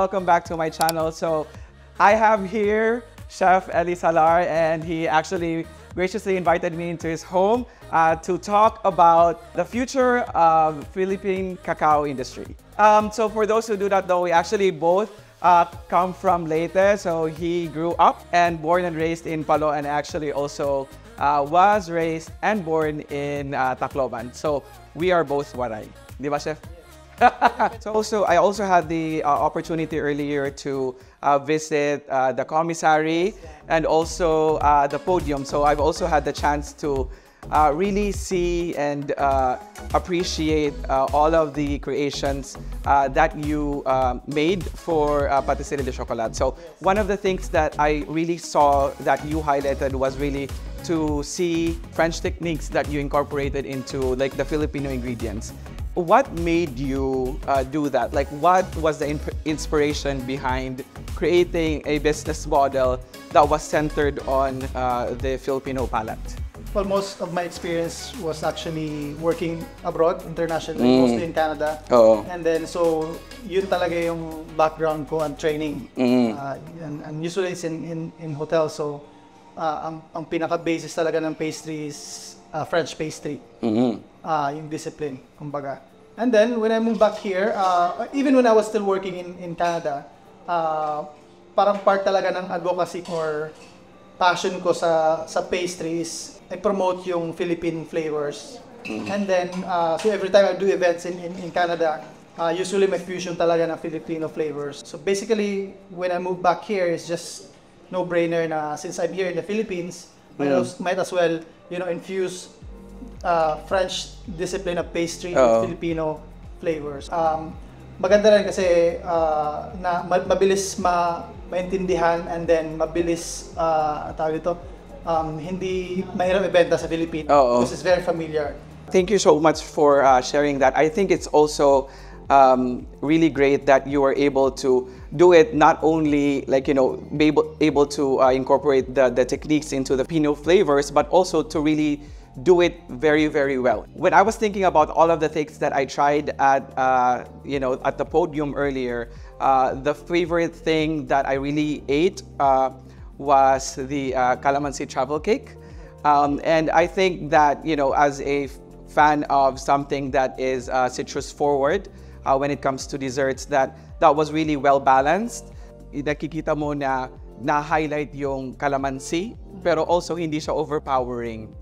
welcome back to my channel. So I have here Chef Eli Salar, and he actually graciously invited me into his home to talk about the future of Philippine cacao industry. So for those who do not know, we actually both come from Leyte. So he grew up and born and raised in Palo, and actually also was raised and born in Tacloban. So we are both Waray. Di ba, Chef? So I also had the opportunity earlier to visit the commissary and also the podium. So I've also had the chance to really see and appreciate all of the creations that you made for Patisserie de Chocolat. So one of the things that I really saw that you highlighted was really to see French techniques that you incorporated into like the Filipino ingredients. What made you do that? Like, what was the inspiration behind creating a business model that was centered on the Filipino palate? Well, most of my experience was actually working abroad, internationally, mostly in Canada. And then, so, yun talaga yung background ko and training. And usually it's in hotels, so ang pinaka-basis talaga ng pastry is French pastry. Yung discipline, kumbaga. And then, when I moved back here, even when I was still working in Canada, parang part talaga ng advocacy or passion ko sa pastries, I promote yung Philippine flavors. And then, so every time I do events in Canada, usually may fusion talaga ng Filipino flavors. So basically, when I moved back here, it's just no-brainer na since I'm here in the Philippines, might as well, you know, infuse French discipline of pastry with Filipino flavors. Maganda rin kasi na mabilis maintindihan, and then mabilis tawag ito, hindi mahirap ibenta sa Philippines because it's very familiar. Thank you so much for sharing that. I think it's also really great that you were able to do it not only like, you know, be able to incorporate the techniques into the Filipino flavors, but also to really do it very, very well. When I was thinking about all of the things that I tried at, you know, at the podium earlier, the favorite thing that I really ate was the calamansi travel cake. And I think that, you know, as a fan of something that is citrus forward, when it comes to desserts, that was really well balanced. Nakikita mo na na-highlight yung calamansi, pero also hindi siya overpowering.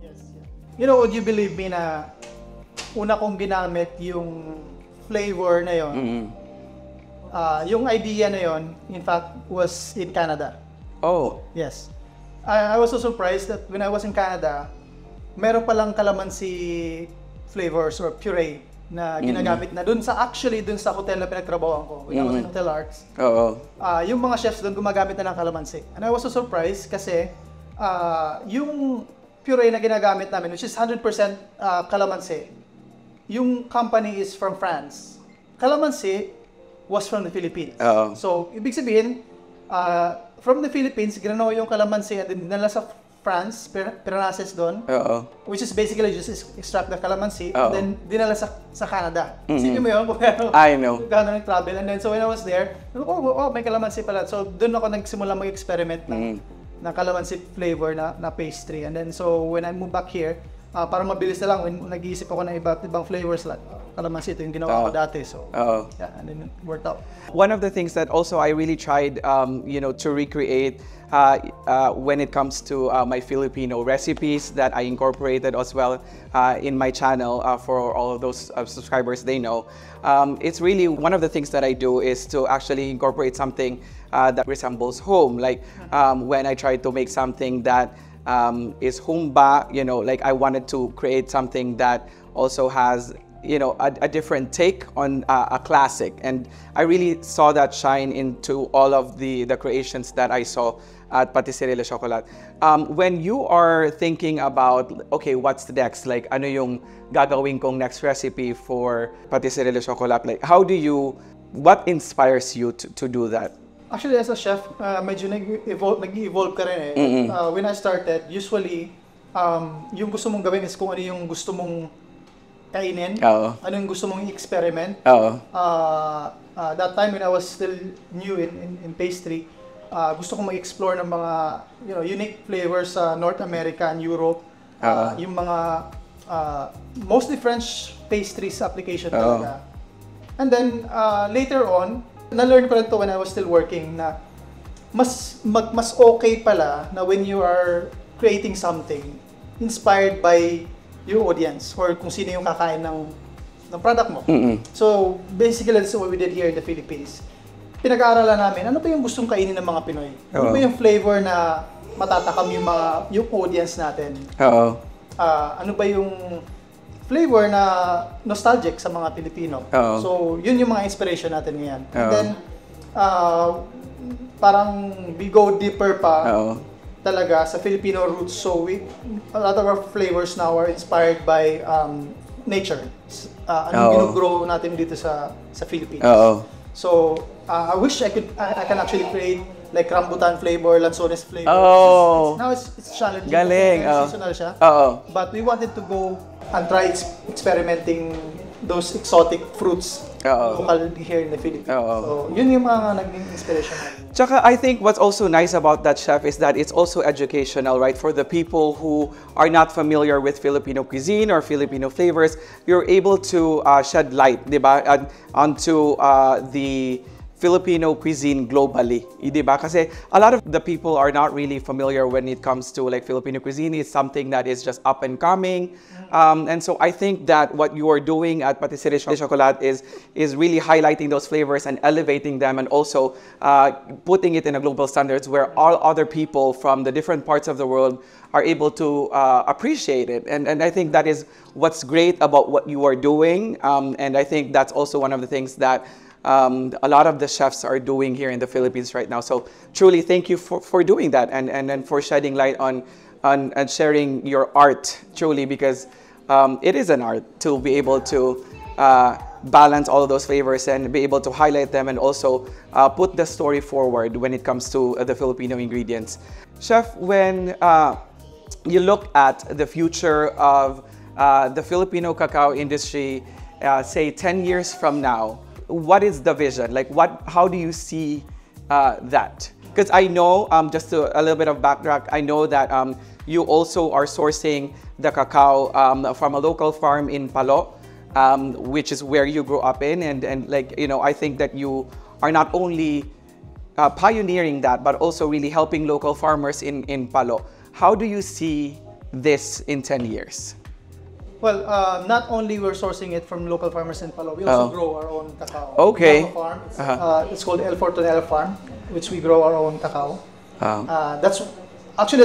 You know, would you believe me na una kong ginamit yung flavor na yon, yung idea na yon, in fact, was in Canada. Oh. Yes. I was so surprised that when I was in Canada, meron palang calamansi flavors or puree na ginagamit na dun sa hotel na pinagtrabahoan ko. When I was in Hotel Arts. Yung mga chefs dun gumagamit na ng calamansi. And I was so surprised kasi yung puree na ginagamit namin, which is 100% calamansi, yung company is from France. Calamansi was from the Philippines. So, ibig sabihin, from the Philippines, ginanaw yung calamansi at dinala sa France, process doon, which is basically just extract the calamansi, and then dinala sa Canada. Sige mo yun, kung gano'n nag-travel. And then, so when I was there, may calamansi pala. So, doon ako nagsimula mag-experiment ng calamansi flavor na pastry. And then, so when I moved back here, parang mabilis na lang, when nag-iisip ako ng ibang flavors, like calamansi, ito yung ginawa ko dati. So, yeah, and then it worked out. One of the things that also I really tried, you know, to recreate when it comes to my Filipino recipes that I incorporated as well in my channel for all of those subscribers, they know. It's really one of the things that I do is to actually incorporate something that resembles home. Like when I try to make something that is humba, you know, like I wanted to create something that also has, you know, a different take on a classic. And I really saw that shine into all of the creations that I saw at Patisserie de Chocolat. When you are thinking about, okay, what's the next? Like, ano yung gagawin kong next recipe for Patisserie de Chocolat? Like, what inspires you to do that? Actually, as a chef, medyo nag-evolve ka rin eh. When I started, usually, yung gusto mong gawin is kung ano yung gusto mong kainin, ano yung gusto mong experiment. that time when I was still new in pastry, gusto kong mag-explore ng mga unique flavors sa North America and Europe. Yung mga mostly French pastries application talaga. And then later on, na-learn ko rin to when I was still working na mas okay pala na when you are creating something inspired by your audience or kung sino yung kakain ng product mo. So basically that's what we did here in the Philippines. Pinag-aaralan namin ano ba yung gustong kainin ng mga Pinoy? Ano ba yung flavor na matatakam yung audience natin? Ano ba yung flavor na nostalgic sa mga Pilipino? So yun yung mga inspiration natin ngayon. And then parang we go deeper pa talaga sa Filipino roots. So a lot of our flavors now are inspired by nature. Anong ginugrow natin dito sa Philippines. So I wish I can actually create like rambutan flavor, lanzones flavor. Now it's challenging. Galing. Seasonal siya. But we wanted to go and try experimenting those exotic fruits local here in the Philippines. So yun yung mga naging inspiration. Tsaka I think what's also nice about that, Chef, is that it's also educational, right? For the people who are not familiar with Filipino cuisine or Filipino flavors, you're able to shed light, di ba, onto the Filipino cuisine globally, di ba? Kasi a lot of the people are not really familiar when it comes to like Filipino cuisine. It's something that is just up and coming. And so I think that what you are doing at Patisserie Chocolat is really highlighting those flavors and elevating them, and also putting it in a global standards where all other people from the different parts of the world are able to appreciate it. And I think that is what's great about what you are doing. And I think that's also one of the things that a lot of the chefs are doing here in the Philippines right now. So truly thank you for doing that and for shedding light on and sharing your art, truly, because it is an art to be able to balance all of those flavors and be able to highlight them and also put the story forward when it comes to the Filipino ingredients. Chef, when you look at the future of the Filipino cacao industry, say 10 years from now, what is the vision? Like, how do you see that? Because I know, just a little bit of backtrack, I know that you also are sourcing the cacao from a local farm in Palo, which is where you grew up in, and like, you know, I think that you are not only pioneering that, but also really helping local farmers in Palo. How do you see this in 10 years? Well, not only we're sourcing it from local farmers in Palo, we also grow our own cacao. Okay. We have a farm. It's called El Fortunel Farm, which we grow our own cacao. That's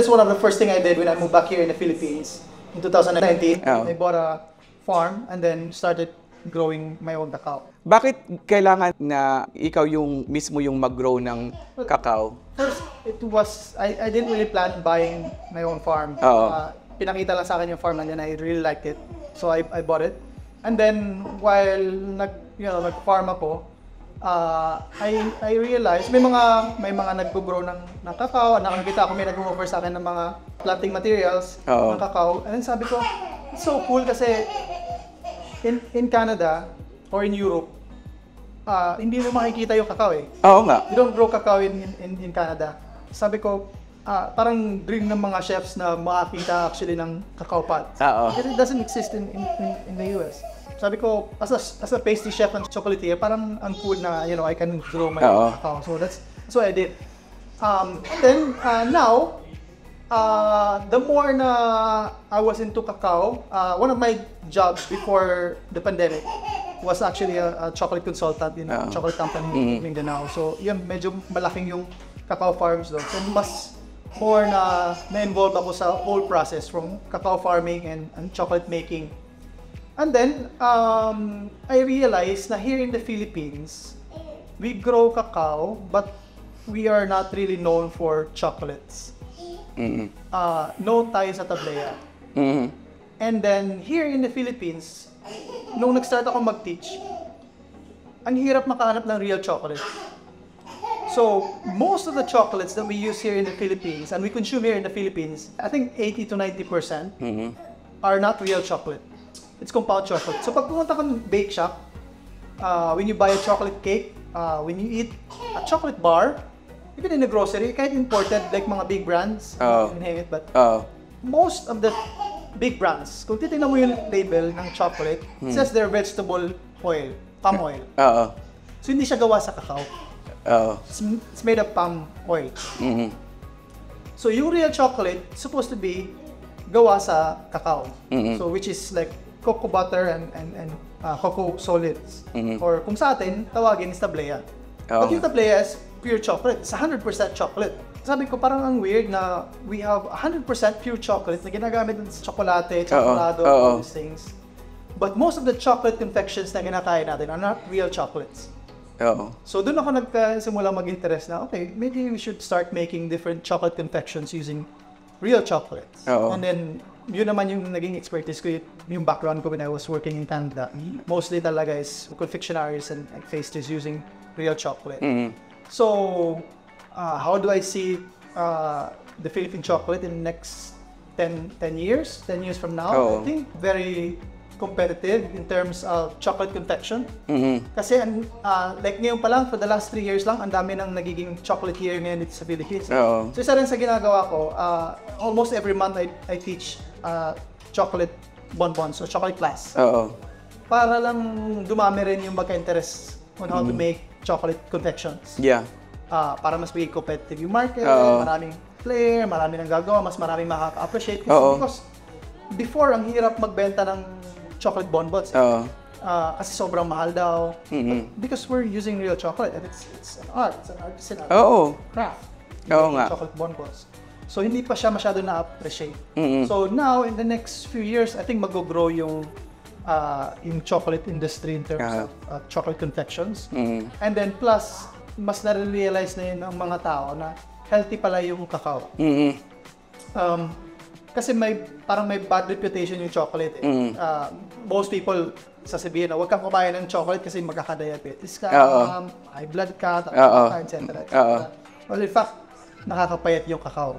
one of the first thing I did when I moved back here in the Philippines in 2019. I bought a farm and then started growing my own cacao. Bakit kailangan na ikaw yung mismo yung mag-grow ng cacao? First, it was I didn't really plan buying my own farm. Pinakita lang sa akin yung farm and then I really liked it. So I bought it. And then while nag-farm ako, I realized may mga naggo-grow ng cacao. Nakakita ako may nag-offer sa akin ng mga planting materials ng cacao. And then sabi ko, it's so cool kasi in Canada or in Europe, hindi mo makikita yung cacao eh. Oo nga. You don't grow cacao in Canada. Sabi ko, parang dream ng mga chefs na makakita actually ng cacao pods. It doesn't exist in the US. Sabi ko, as a pastry chef and chocolatier, parang ang cool na, I can grow my cacao. So that's what I did. And then now, the more na I was into cacao, one of my jobs before the pandemic was actually a chocolate consultant in a chocolate company in Mindanao. So yun, medyo malaking yung cacao farms doon. So mas more na-involve ako sa whole process from cacao farming and chocolate making. And then, I realized na here in the Philippines, we grow cacao, but we are not really known for chocolates. Known tayo sa tableya. And then, here in the Philippines, nung nag-start ako mag-teach, ang hirap makahanap ng real chocolate. So, most of the chocolates that we use here in the Philippines, and we consume here in the Philippines, I think 80 to 90% are not real chocolate. It's compound chocolate. So, pag pumunta ka ng bake shop, when you buy a chocolate cake, when you eat a chocolate bar, even in the grocery, kahit imported, like mga big brands, you can name it, but most of the big brands, kung titignan mo yung label ng chocolate, it says they're vegetable oil, palm oil. So hindi siya gawa sa cacao. It's made of palm oil. So yung real chocolate is supposed to be gawa sa cacao. So which is like cocoa butter and cocoa solids. Or kung sa atin, tawagin is tablea. But yung tablea is pure chocolate. It's 100% chocolate. Sabi ko parang ang weird na we have 100% pure chocolate na ginagamit sa tsokolate, tsokolado, all these things. But most of the chocolate confections na kinakain natin are not real chocolates. So doon ako nagsimula mag-interest na, okay, maybe we should start making different chocolate confections using real chocolates. And then, yun naman yung naging expertise ko, yung background ko when I was working in Canada. Mostly talaga is confectionaries and pastries using real chocolate. So, how do I see the Philippine chocolate in the next 10 years? 10 years from now? I think very competitive in terms of chocolate confection. Kasi like ngayon pa lang, for the last 3 years lang, ang dami nang nagiging chocolatier ngayon dito sa Philippines. So isa rin sa ginagawa ko, almost every month I teach chocolate bonbons, so chocolate class. Para lang dumami rin yung magka-interest on how to make chocolate confections. Para mas maging competitive yung market, maraming player, marami nang gagawa, mas maraming makaka-appreciate. Because before, ang hirap magbenta ng chocolate bonbons. Kasi sobrang mahal daw. Because we're using real chocolate and it's an art, it's an artisanal craft. Chocolate bonbons. So hindi pa siya masyado na-appreciate. So now, in the next few years, I think mag-grow yung chocolate industry in terms of chocolate confections. And then plus, mas na-realize na yun ng mga tao na healthy pala yung cacao. Kasi parang may bad reputation yung chocolate. Most people sasabihin na huwag kang kumain ng chocolate kasi magkaka-diabetes ka, high blood ka, etc. Well, in fact, nakakapayat yung cacao.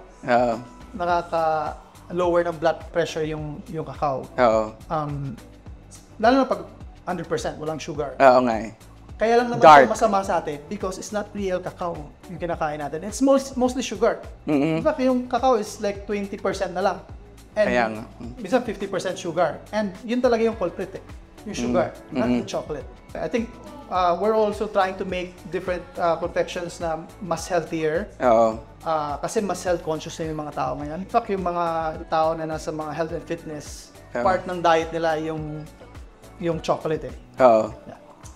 Nakaka-lower ng blood pressure yung cacao. Lalo na pag 100%, walang sugar. Kaya lang naman siya masama sa atin because it's not real cacao yung kinakain natin. It's mostly sugar. In fact, yung cacao is like 20% na lang. And minsan 50% sugar. And yun talaga yung culprit yung sugar, not the chocolate. I think we're also trying to make different confections na mas healthier. Kasi mas health conscious na yung mga tao ngayon. In fact, yung mga tao na nasa mga health and fitness, part ng diet nila yung chocolate.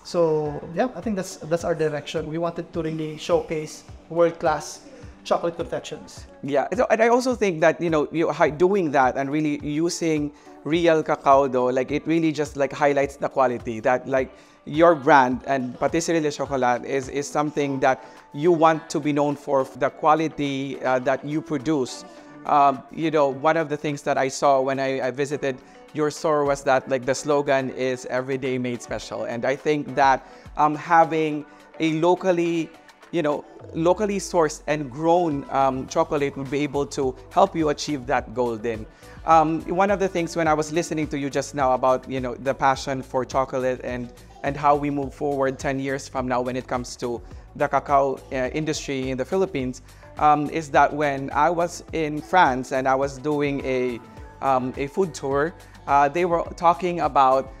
So yeah, I think that's our direction. We wanted to really showcase world-class chocolate confections. So, and I also think that doing that and really using real cacao though, like it really just like highlights the quality that like your brand and Patisserie Le Chocolat is something that you want to be known for the quality that you produce. One of the things that I saw when I visited your store was that like the slogan is every day made special. And I think that having a locally sourced and grown chocolate would be able to help you achieve that goal then. One of the things when I was listening to you just now about, the passion for chocolate and how we move forward 10 years from now when it comes to the cacao industry in the Philippines, is that when I was in France and I was doing a food tour, they were talking about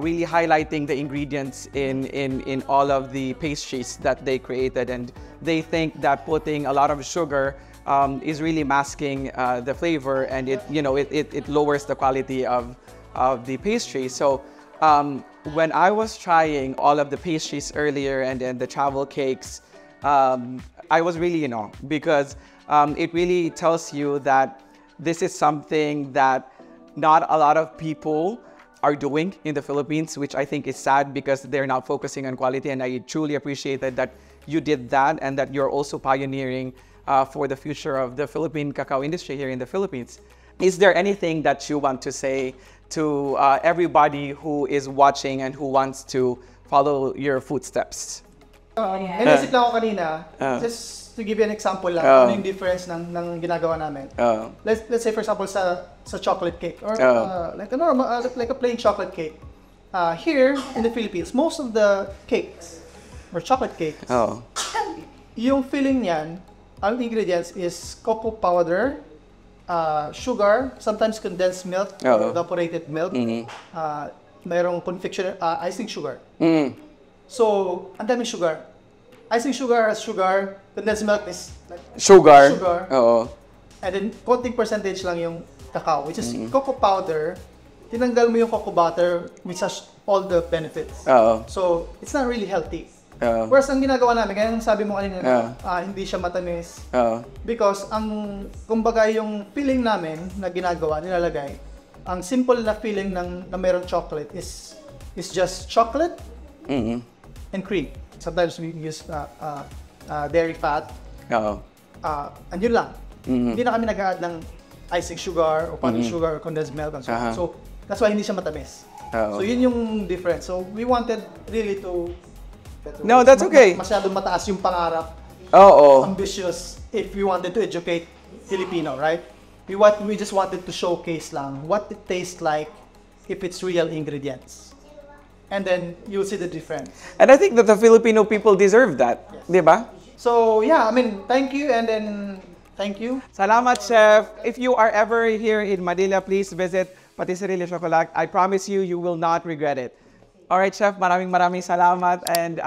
really highlighting the ingredients in all of the pastries that they created, and they think that putting a lot of sugar is really masking the flavor, and it lowers the quality of the pastry. So when I was trying all of the pastries earlier and then the travel cakes, I was really because it really tells you that this is something that not a lot of people are doing in the Philippines, which I think is sad because they're not focusing on quality. And I truly appreciated that you did that and that you're also pioneering for the future of the Philippine cacao industry here in the Philippines. Is there anything that you want to say to everybody who is watching and who wants to follow your footsteps? Naisip lang ako kanina, just to give you an example lang, ano yung difference ng ginagawa namin. Let's say for example sa chocolate cake or like a normal like a plain chocolate cake. Here in the Philippines, most of the cakes or chocolate cake. Oh. Yung filling niyan, ang ingredients is cocoa powder, sugar, sometimes condensed milk, or evaporated milk, mayroong confectioner, icing sugar. So, ang daming sugar. Icing sugar has sugar, condensed milk is like sugar. Oo. And then, konting percentage lang yung cacao, which is cocoa powder. Tinanggal mo yung cocoa butter, which has all the benefits. So, it's not really healthy. Whereas, ang ginagawa namin, kaya sabi mo kanina, hindi siya matamis. Because, kumbaga yung filling namin na ginagawa, nilalagay, ang simple na filling na mayroong chocolate is just chocolate and cream. Sometimes we use dairy fat. And yun lang. Hindi na kami nag-add ng icing sugar or powdered sugar or condensed milk and so on. So, that's why hindi siya matamis. So, yun yung difference. So, we wanted really to... No, that's okay. Masyadong mataas yung pangarap. Ambitious if we wanted to educate Filipino, right? We just wanted to showcase lang what it tastes like if it's real ingredients. And then you'll see the difference. And I think that the Filipino people deserve that. Yes. Di ba? So, yeah, I mean, thank you and then thank you. Salamat, Chef. If you are ever here in Manila, please visit Patisserie Le Chocolat. I promise you, you will not regret it. All right, Chef, maraming salamat and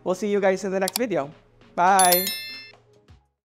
we'll see you guys in the next video. Bye!